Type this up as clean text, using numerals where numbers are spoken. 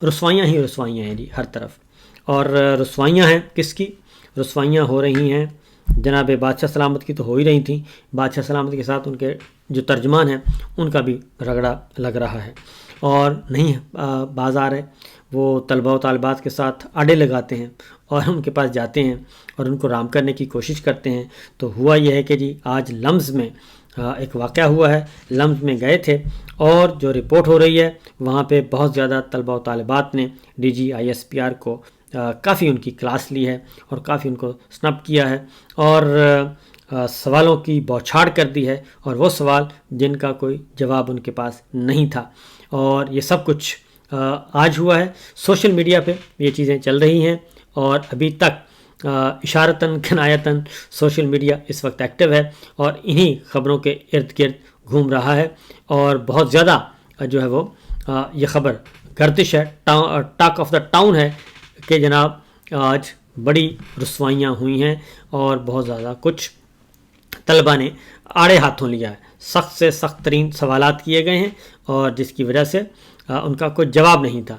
رسوائیاں ہی رسوائیاں ہیں جی ہر طرف. اور رسوائیاں ہیں کس کی؟ رسوائیاں ہو رہی ہیں جناب بادشاہ سلامت کی تو ہو ہی رہی تھیں، بادشاہ سلامت کے ساتھ ان کے جو ترجمان ہیں ان کا بھی رگڑا لگ رہا ہے. اور نہیں باز آ رہے، وہ طلباء و طالبات کے ساتھ آڑے لگاتے ہیں اور ان کے پاس جاتے ہیں اور ان کو رام کرنے کی کوشش کرتے ہیں. تو ہوا یہ ہے کہ جی آج لمز میں ایک واقعہ ہوا ہے، لمز میں گئے تھے اور جو رپورٹ ہو رہی ہے وہاں پہ بہت زیادہ طلباء و طالبات نے D G I S P R کو کافی ان کی کلاس لی ہے اور کافی ان کو سنب کیا ہے اور سوالوں کی بوچھاڑ کر دی ہے، اور وہ سوال جن کا کوئی جواب ان کے پاس نہیں تھا. اور یہ سب کچھ آج ہوا ہے. سوشل میڈیا پہ یہ چیزیں چل رہی ہیں اور ابھی تک اشارتاً کنایتاً سوشل میڈیا اس وقت ایکٹیو ہے اور انہی خبروں کے ارد گرد گھوم رہا ہے. اور بہت زیادہ جو ہے وہ یہ خبر گردش ہے، ٹاک آف دا ٹاؤن ہے کہ جناب آج بڑی رسوائیاں ہوئی ہیں اور بہت زیادہ کچھ طلبہ نے آڑے ہاتھوں لیا ہے. سخت سے سخت ترین سوالات کیے گئے ہیں اور جس کی وجہ سے ان کا کوئی جواب نہیں تھا.